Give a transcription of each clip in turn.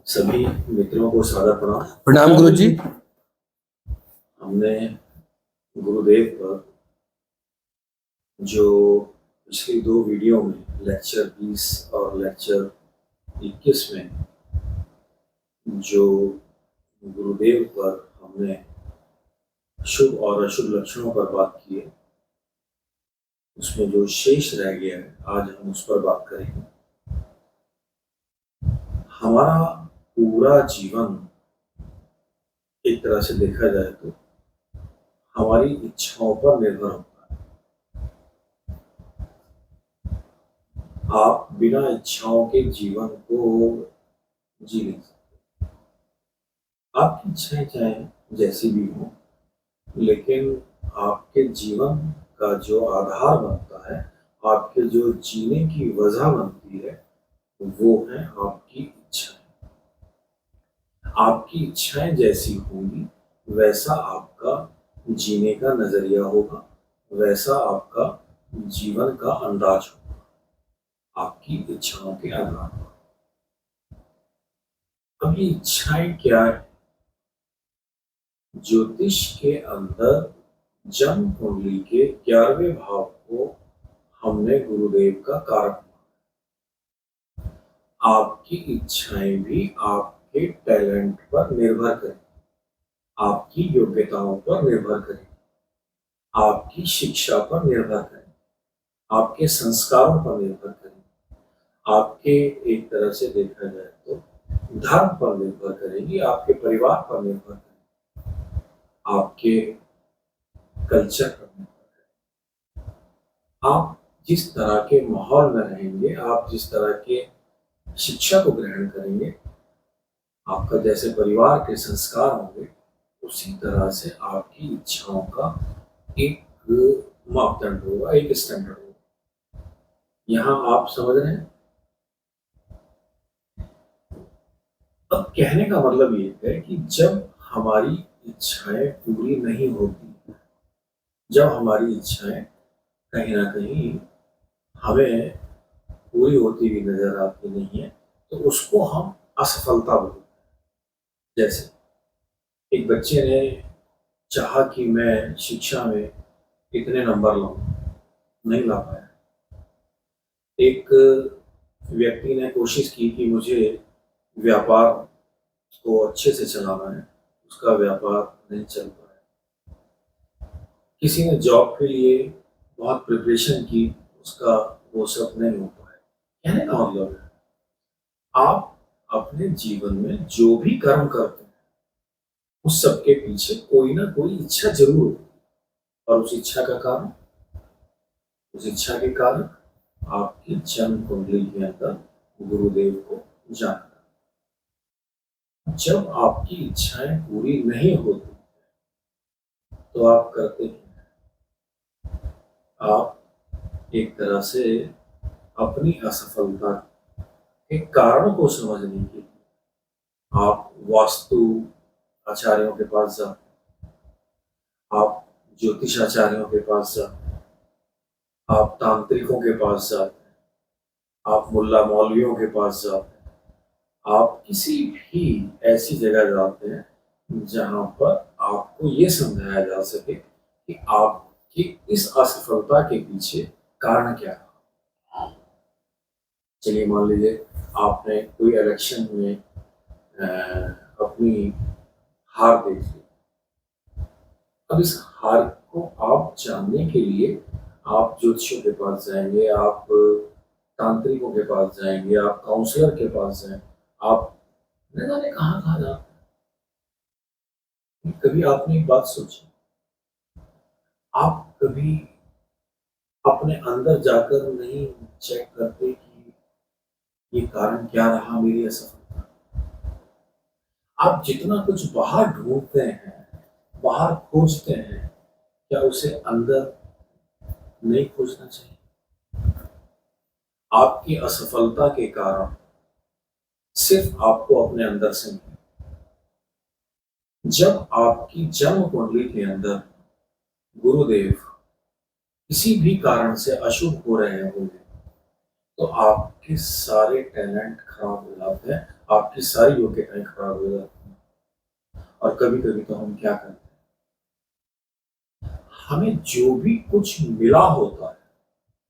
सभी मित्रों को सादर प्रणाम। प्रणाम गुरु जी। हमने गुरुदेव पर जो पिछली दो वीडियो में लेक्चर 20 और लेक्चर 21 में जो गुरुदेव पर हमने शुभ और अशुभ लक्षणों पर बात की है, उसमें जो शेष रह गया है आज हम उस पर बात करेंगे। हमारा पूरा जीवन एक तरह से देखा जाए तो हमारी इच्छाओं पर निर्भर होता है। आप बिना इच्छाओं के जीवन को जी नहीं सकते। आपकी इच्छाएं चाहे जैसी भी हो, लेकिन आपके जीवन का जो आधार बनता है, आपके जो जीने की वजह बनती है, वो है आपकी इच्छाएं। आपकी इच्छाएं जैसी होंगी वैसा आपका जीने का नजरिया होगा, वैसा आपका जीवन का अंदाज होगा, आपकी इच्छाओं के आधार पर। अब ये इच्छाएं क्या है? ज्योतिष के अंदर जन्म कुंडली के 11वें भाव को हमने गुरुदेव का कारक माना। आपकी इच्छाएं भी आपके टैलेंट पर निर्भर करें, आपकी योग्यताओं पर निर्भर करें, आपकी शिक्षा पर निर्भर करें, आपके संस्कारों पर निर्भर करें, आपके एक तरह से देखा जाए तो धर्म पर निर्भर करेगी, आपके परिवार पर निर्भर करेगी, आपके कल्चर पर निर्भर करेगी। आप जिस तरह के माहौल में रहेंगे, आप जिस तरह के शिक्षा को ग्रहण करेंगे, आपका जैसे परिवार के संस्कार होंगे, उसी तरह से आपकी इच्छाओं का एक मापदंड होगा, एक स्टैंडर्ड होगा। यहाँ आप समझ रहे हैं? अब कहने का मतलब ये है कि जब हमारी इच्छाएं पूरी नहीं होती, जब हमारी इच्छाएं कहीं ना कहीं हमें पूरी होती हुई नजर आती नहीं है, तो उसको हम असफलता बोलते हैं। जैसे एक बच्चे ने चाहा कि मैं शिक्षा में इतने नंबर लाऊं, नहीं ला पाया। एक व्यक्ति ने कोशिश की कि मुझे व्यापार को अच्छे से चलाना है, उसका व्यापार नहीं चल पाया। किसी ने जॉब के लिए बहुत प्रिपरेशन की, उसका वो सब नहीं हो पाया। कहने का मतलब है, आप अपने जीवन में जो भी कर्म करते हैं, उस सब के पीछे कोई ना कोई इच्छा जरूर होती है, और उस इच्छा का कारण, उस इच्छा के कारण आपकी जन्म कुंडली के अंदर गुरुदेव को जानना। जब आपकी इच्छाएं पूरी नहीं होती तो आप करते क्या? आप एक तरह से अपनी असफलता के कारण को समझने के लिए आप वास्तु आचार्यों के पास जाते हैं, आप ज्योतिष आचार्यों के पास जाते हैं, आप तांत्रिकों के पास जाते हैं, आप मुल्ला मौलवियों के पास जाते हैं, आप किसी भी ऐसी जगह जाते हैं जहां पर आपको ये समझाया जा सके कि आपकी इस असफलता के पीछे कारण क्या है। चलिए मान लीजिए आपने कोई इलेक्शन में अपनी हार देख ली। अब इस हार को आप जानने के लिए आप ज्योतिषियों के पास जाएंगे, आप तांत्रिकों के पास जाएंगे, आप काउंसलर के पास जाएंगे, आप न जाने कहाँ कहाँ जाते हैं। कभी आपने एक बात सोची, आप कभी अपने अंदर जाकर नहीं चेक करते कि ये कारण क्या रहा मेरी असफलता? आप जितना कुछ बाहर ढूंढते हैं, बाहर खोजते हैं, क्या उसे अंदर नहीं खोजना चाहिए? आपकी असफलता के कारण सिर्फ आपको अपने अंदर से नहीं, जब आपकी जन्म कुंडली के अंदर गुरुदेव किसी भी कारण से अशुभ हो रहे होंगे, तो आपके सारे टैलेंट खराब हो जाते हैं, आपकी सारी योग्यताएं खराब हो जाती हैं। और कभी कभी तो हम क्या करते हैं, हमें जो भी कुछ मिला होता है,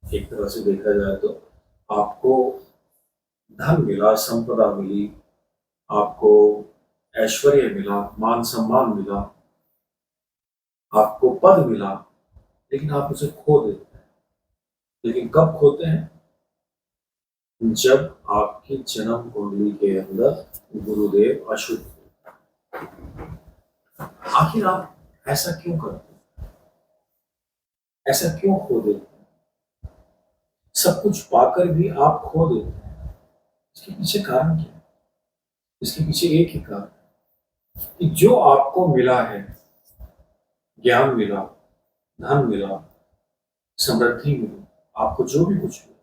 एक तरह से देखा जाए तो आपको धन मिला, संपदा मिली, आपको ऐश्वर्य मिला, मान सम्मान मिला, आपको पद मिला, लेकिन आप उसे खो देते हैं। लेकिन कब खोते हैं? जब आपकी जन्म कुंडली के अंदर गुरुदेव अशुभ हो। आखिर आप ऐसा क्यों करते हैं? ऐसा क्यों खो देते हैं? सब कुछ पाकर भी आप खो देते हैं। इसके पीछे कारण क्या है? इसके पीछे एक ही कारण है कि जो आपको मिला है, ज्ञान मिला, धन मिला, समृद्धि मिली, आपको जो भी कुछ मिला,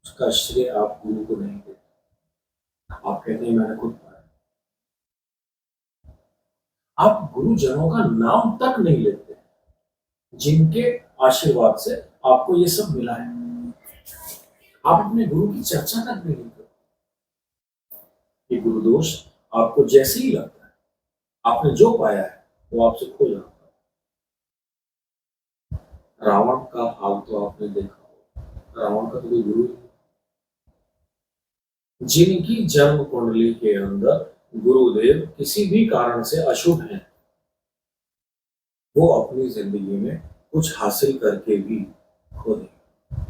उसका श्रेय आप गुरु को नहीं देते। आप कहते हैं मैंने खुद पाया। आप गुरुजनों का नाम तक नहीं लेते, जिनके आशीर्वाद से आपको ये सब मिला है। आप अपने गुरु की चर्चा तक भी नहीं करते। ये गुरु दोष आपको जैसे ही लगता है, आपने जो पाया है वो आपसे खो जाता है। रावण का हाल तो आपने देखा होगा। रावण का तो कोई गुरु नहीं। जिनकी जन्म कुंडली के अंदर गुरुदेव किसी भी कारण से अशुभ हैं, वो अपनी जिंदगी में कुछ हासिल करके भी खो देंगे।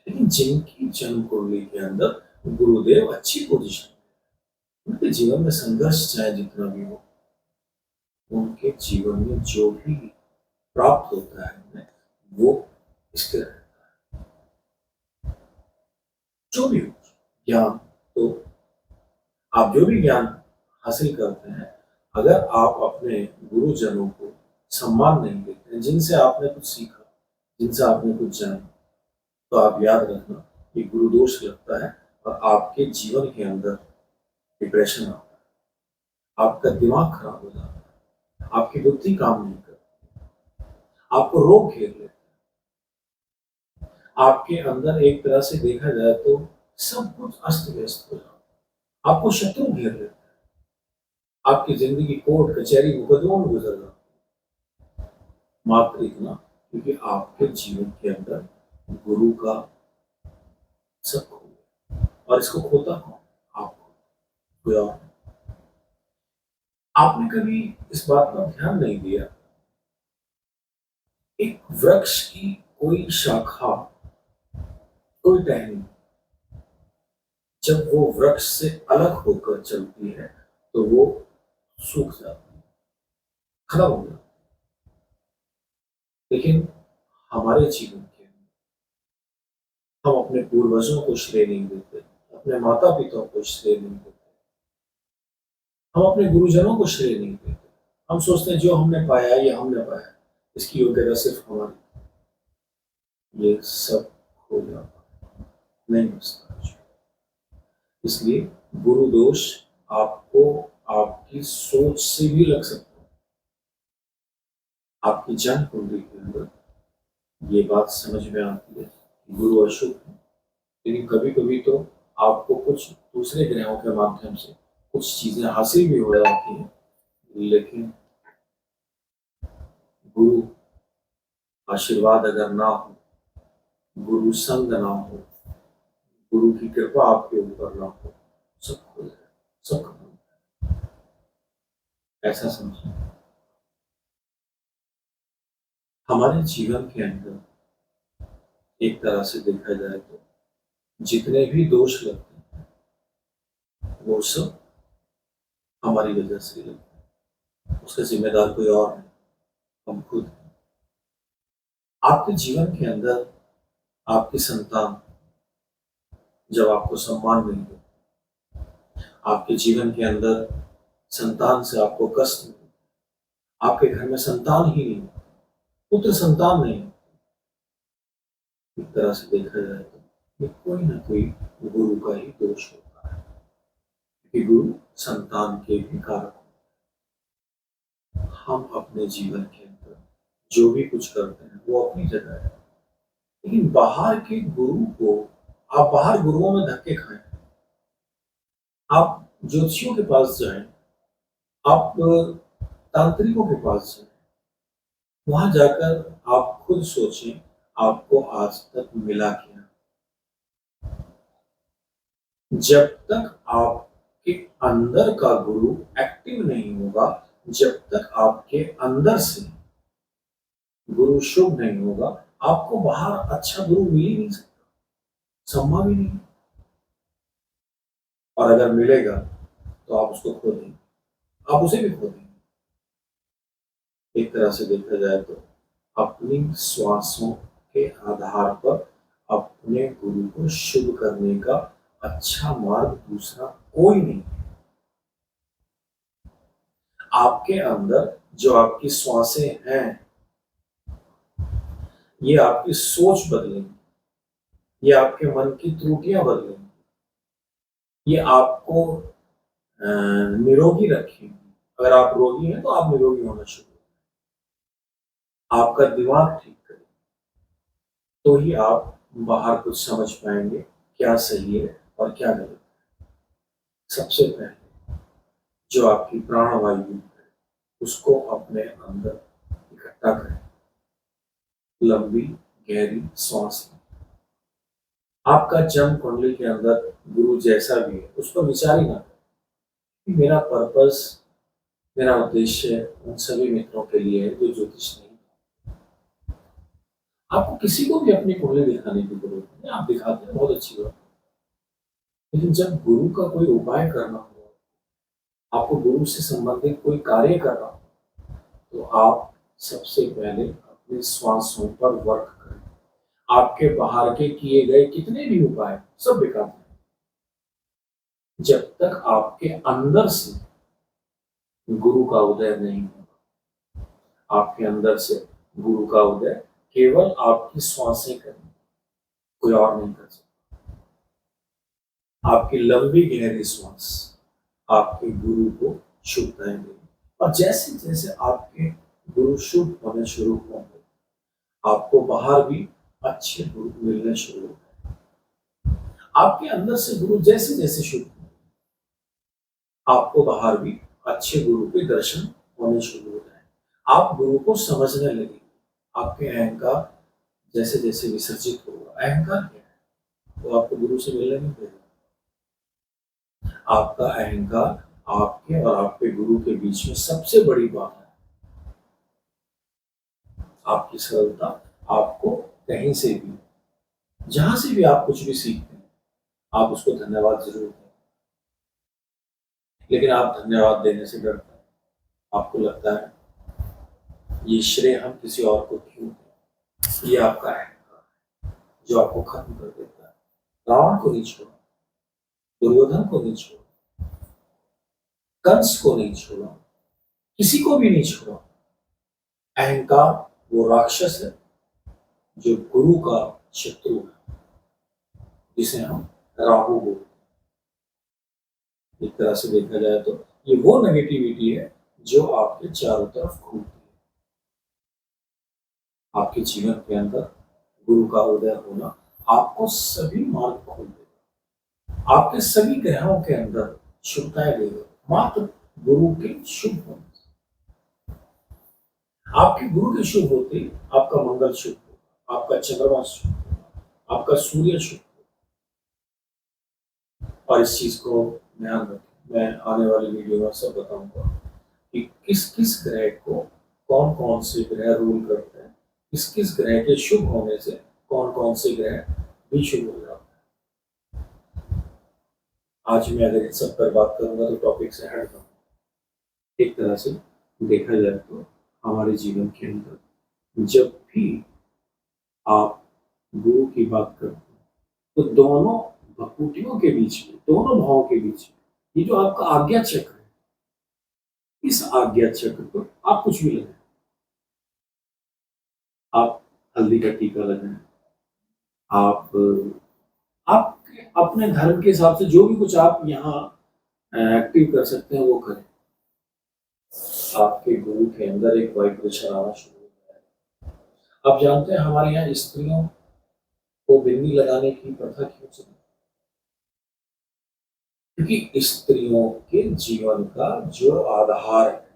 लेकिन जिनकी जन्म कुंडली के अंदर गुरुदेव अच्छी पोजीशन, उनके जीवन में संघर्ष चाहे जितना भी हो, उनके जीवन में जो भी प्राप्त होता है उन्हें, वो स्थिर रहता है। जो भी हो ज्ञान, तो आप जो भी ज्ञान हासिल करते हैं, अगर आप अपने गुरुजनों को सम्मान नहीं देते हैं, जिनसे आपने कुछ सीखा, जिनसे आपने कुछ जाना, तो आप याद रखना कि गुरु दोष लगता है और आपके जीवन के अंदर डिप्रेशन आता है, आपका दिमाग खराब हो जाता है, आपकी बुद्धि काम नहीं करती, आपको रोग घेर लेते हैं, आपके अंदर एक तरह से देखा जाए तो सब कुछ अस्त व्यस्त हो जाता है, आपको शत्रु घेर लेते हैं, आपकी जिंदगी कोर्ट कचहरी मुकदमों में गुजर जाती है। मात्र इतना क्योंकि आपके जीवन के अंदर गुरु का सब खो गया। और इसको खोता कौन? आप, कोई और नहीं। आपने कभी इस बात पर ध्यान नहीं दिया, एक वृक्ष की कोई शाखा, कोई टहनी, जब वो वृक्ष से अलग होकर चलती है तो वो सूख जाती है, खत्म हो जाती है। लेकिन हमारे जीवन के अंदर हम अपने पूर्वजों को श्रेय नहीं देते, अपने माता पिता को श्रेय नहीं देते, हम अपने गुरुजनों को श्रेय नहीं देते। हम सोचते हैं जो हमने पाया ये हमने पाया, इसकी योग्यता सिर्फ हमारी। ये सब हो जाता है, नहीं बचता कुछ। इसलिए गुरु दोष आपको आपकी सोच से भी लग सकता है। आपकी जन्म कुंडली के अंदर ये बात समझ में आती है कि गुरु अशुभ है, लेकिन कभी कभी तो आपको कुछ दूसरे ग्रहों के माध्यम से कुछ चीजें हासिल भी हो जाती हैं, लेकिन गुरु आशीर्वाद अगर ना हो, गुरु संग ना हो, गुरु की कृपा आपके ऊपर ना हो, सब खो जाए, सब खत्म हो जाए। ऐसा समझिए, हमारे जीवन के अंदर एक तरह से देखा जाए तो जितने भी दोष लगते हैं वो सब हमारी वजह से लगते हैं। उसका जिम्मेदार कोई और नहीं, हम खुद हैं। आपके जीवन के अंदर आपकी संतान जब आपको सम्मान नहीं दे, आपके जीवन के अंदर संतान से आपको कष्ट मिले, आपके घर में संतान ही नहीं, पुत्र संतान नहीं, एक तरह से देखा जाए तो ये कोई ना कोई गुरु का ही दोष होता है, क्योंकि गुरु संतान के भी कारक होते हैं। हम अपने जीवन के अंदर जो भी कुछ करते हैं वो अपनी जगह है, लेकिन बाहर के गुरु को, आप बाहर गुरुओं में धक्के खाएं, आप ज्योतिषियों के पास जाएं, आप तांत्रिकों के पास जाएं, वहां जाकर आप खुद सोचें आपको आज तक मिला क्या। जब तक आपके अंदर का गुरु एक्टिव नहीं होगा, जब तक आपके अंदर से गुरु शुभ नहीं होगा, आपको बाहर अच्छा गुरु मिल ही नहीं सकता, संभव ही नहीं। और अगर मिलेगा तो आप उसको खो देंगे, आप उसे भी खो देंगे। एक तरह से देखा जाए तो अपनी श्वासों के आधार पर अपने गुरु को शुभ करने का अच्छा मार्ग दूसरा कोई नहीं। आपके अंदर जो आपकी श्वासें हैं, ये आपकी सोच बदलेंगी, ये आपके मन की त्रुटियां बदलेंगी, ये आपको निरोगी रखेंगी। अगर आप रोगी हैं तो आप निरोगी होना शुरू करें। आपका दिमाग ठीक करें, तो ही आप बाहर कुछ समझ पाएंगे, क्या सही है और क्या गलत है। सबसे पहले जो आपकी प्राणवायु है, उसको अपने अंदर इकट्ठा करें। लंबी गहरी सांस लें। आपका जन्म कुंडली के अंदर गुरु जैसा भी है, उस पर विचार ही ना करें कि मेरा पर्पस, मेरा उद्देश्य उन सभी मित्रों के लिए है जो ज्योतिष नहीं। आपको किसी को भी अपनी कुंडली दिखाने की जरूरत नहीं है, आप दिखाते हैं बहुत अच्छी बात। लेकिन जब गुरु का कोई उपाय करना हो, आपको गुरु से संबंधित कोई कार्य करना हो, तो आप सबसे पहले अपने श्वासों पर वर्क करें। आपके बाहर के किए गए कितने भी उपाय सब बेकार हैं, जब तक आपके अंदर से गुरु का उदय नहीं होगा। आपके अंदर से गुरु का उदय केवल आपकी श्वासें करें, कोई और नहीं कर सकता। आपकी लंबी गहरी श्वास आपके गुरु को शुभताएं देगी, और जैसे जैसे आपके गुरु शुभ होने शुरू होंगे, आपको बाहर भी अच्छे गुरु मिलने शुरू होंगे। आपके अंदर से गुरु जैसे जैसे शुभ होंगे, आपको बाहर भी अच्छे गुरु के दर्शन होने शुरू हो जाए। आप गुरु को समझने लगे। आपके अहंकार जैसे जैसे विसर्जित होगा। अहंकार क्या है? वो आपको गुरु से मिलने नहीं देगा। आपका अहंकार आपके और आपके गुरु के बीच में सबसे बड़ी बात है। आपकी सरलता आपको कहीं से भी, जहां से भी आप कुछ भी सीखते हैं, आप उसको धन्यवाद जरूर दें। लेकिन आप धन्यवाद देने से डरते हैं। आपको लगता है ये श्रेय हम किसी और को क्यों दें। ये आपका अहंकार जो आपको खत्म कर देता है। रावण को नहीं छोड़ा, दुर्योधन को नहीं छोड़ा, कंस को नहीं छोड़ा, किसी को भी नहीं छोड़ा। अहंकार वो राक्षस है जो गुरु का शत्रु है, जिसे हम राहु बोलते हैं। एक तरह से देखा जाए तो ये वो नेगेटिविटी है जो आपके चारों तरफ घूमती है। आपके जीवन के अंदर गुरु का उदय होना आपको सभी मार्ग खोल देगा। आपके सभी ग्रहों के अंदर शुभताएं देगा, मात्र गुरु के शुभ होने से। आपके गुरु के शुभ होते ही आपका मंगल शुभ होगा, आपका चंद्रमा शुभ होगा, आपका सूर्य शुभ होगा। और इस चीज को ध्यान रखें, मैं आने वाली वीडियो में सब बताऊंगा कि किस किस ग्रह को कौन कौन से ग्रह रूल करते हैं, किस किस ग्रह के शुभ होने से कौन कौन से ग्रह भी शुभ हो जाते हैं। आज मैं अगर इन सब पर बात करूंगा तो टॉपिक से हट जाऊंगा। एक तरह से देखा जाए तो हमारे जीवन के अंदर जब भी आप गुरु की बात करते हैं, तो दोनों भकुटियों के बीच में, दोनों भावों के बीच में, ये जो आपका आज्ञा चक्र है, इस आज्ञा चक्र पर आप कुछ भी लगाएं। आप हल्दी का टीका लगाएं, आप आप अपने धर्म के हिसाब से जो भी कुछ आप यहाँ एक्टिव कर सकते हैं वो करें। आपके गुरु के अंदर एक वाइब्रेशन आना शुरू हो जाएगा। आप जानते हैं हमारे यहाँ स्त्रियों को बिंदी लगाने की प्रथा क्यों चली? क्योंकि स्त्रियों के जीवन का जो आधार है,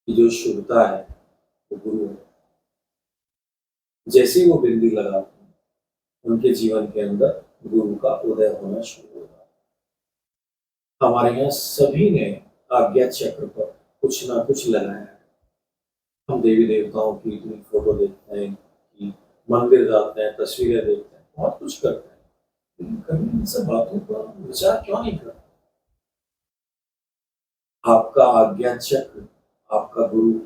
जो शुद्धता है, वो गुरु है। जैसे ही वो बिंदी लगाते हैं, उनके जीवन के अंदर गुरु का उदय होना शुरू होता है। हमारे यहाँ सभी ने आज्ञा चक्र पर कुछ ना कुछ लगाया है। हम देवी देवताओं की इतनी फोटो देखते हैं कि मंदिर जाते हैं, तस्वीरें देखते हैं, बहुत कुछ करते हैं, लेकिन कभी इन सब बातों पर विचार क्यों नहीं करते? आपका आज्ञा चक्र, आपका गुरु,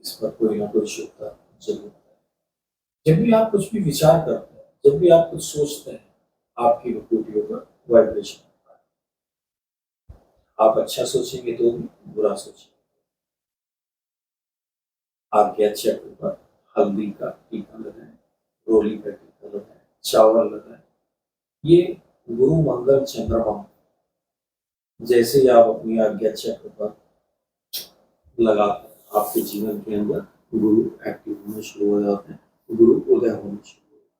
इस पर कोई ना कोई शुद्धता जरूर है। जब भी आप कुछ भी विचार करते हैं, जब भी आप कुछ सोचते हैं, आपकी विभूतियों पर वाइब्रेशन होता है। आप अच्छा सोचेंगे तो भी, बुरा सोचेंगे। आज्ञा चक्र पर हल्दी का टीका लगाएं, रोली का टीका लगाएं, चावल लगाएं। ये गुरु मंगल चंद्रमा, जैसे ही आप अपनी आज्ञा चक्र पर लगाते हैं, आपके जीवन के अंदर गुरु एक्टिव होना शुरू हो जाते हैं, गुरु उदय होना शुरू हो जाते हैं।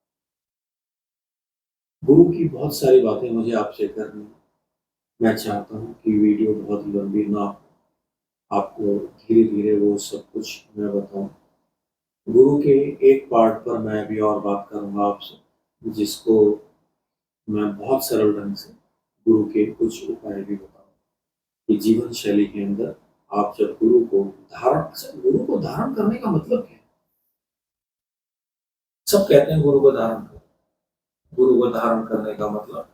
गुरु की बहुत सारी बातें मुझे आपसे करनी है। मैं चाहता हूँ कि वीडियो बहुत लंबी ना हो, आपको धीरे धीरे वो सब कुछ मैं बताऊं। गुरु के एक पार्ट पर मैं अभी और बात करूंगा आपसे, जिसको मैं बहुत सरल ढंग से गुरु के कुछ उपाय भी बताऊंगा कि जीवन शैली के अंदर आप जब गुरु को धारण करने का मतलब क्या है? सब कहते हैं गुरु को धारण करो। गुरु को धारण करने का मतलब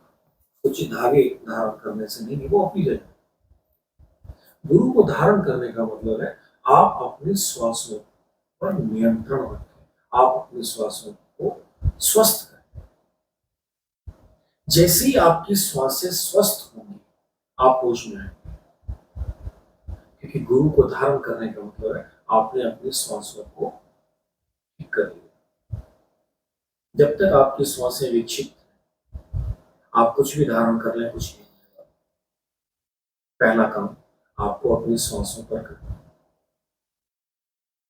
कुछ धागे धारण करने से नहीं, वो अपनी जगह। गुरु को धारण करने का मतलब है आप अपने श्वासों पर नियंत्रण रखें, आप अपने श्वासों को स्वस्थ करें। जैसे ही आपकी श्वासें स्वस्थ होंगी, आप होश में आएंगे। क्योंकि गुरु को धारण करने का मतलब है आपने अपनी श्वासों को ठीक कर लिया। जब तक आपकी श्वासें विक्षिप्त, आप कुछ भी धारण कर लें, कुछ नहीं होगा। पहला काम आपको अपनी श्वासों पर करना है।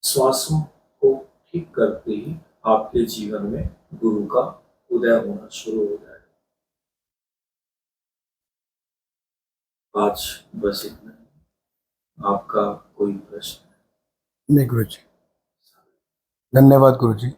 श्वासों को ठीक करते ही आपके जीवन में गुरु का उदय होना शुरू हो जाएगा। आज बस इतना ही। आपका कोई प्रश्न? नहीं गुरु जी, धन्यवाद गुरु जी।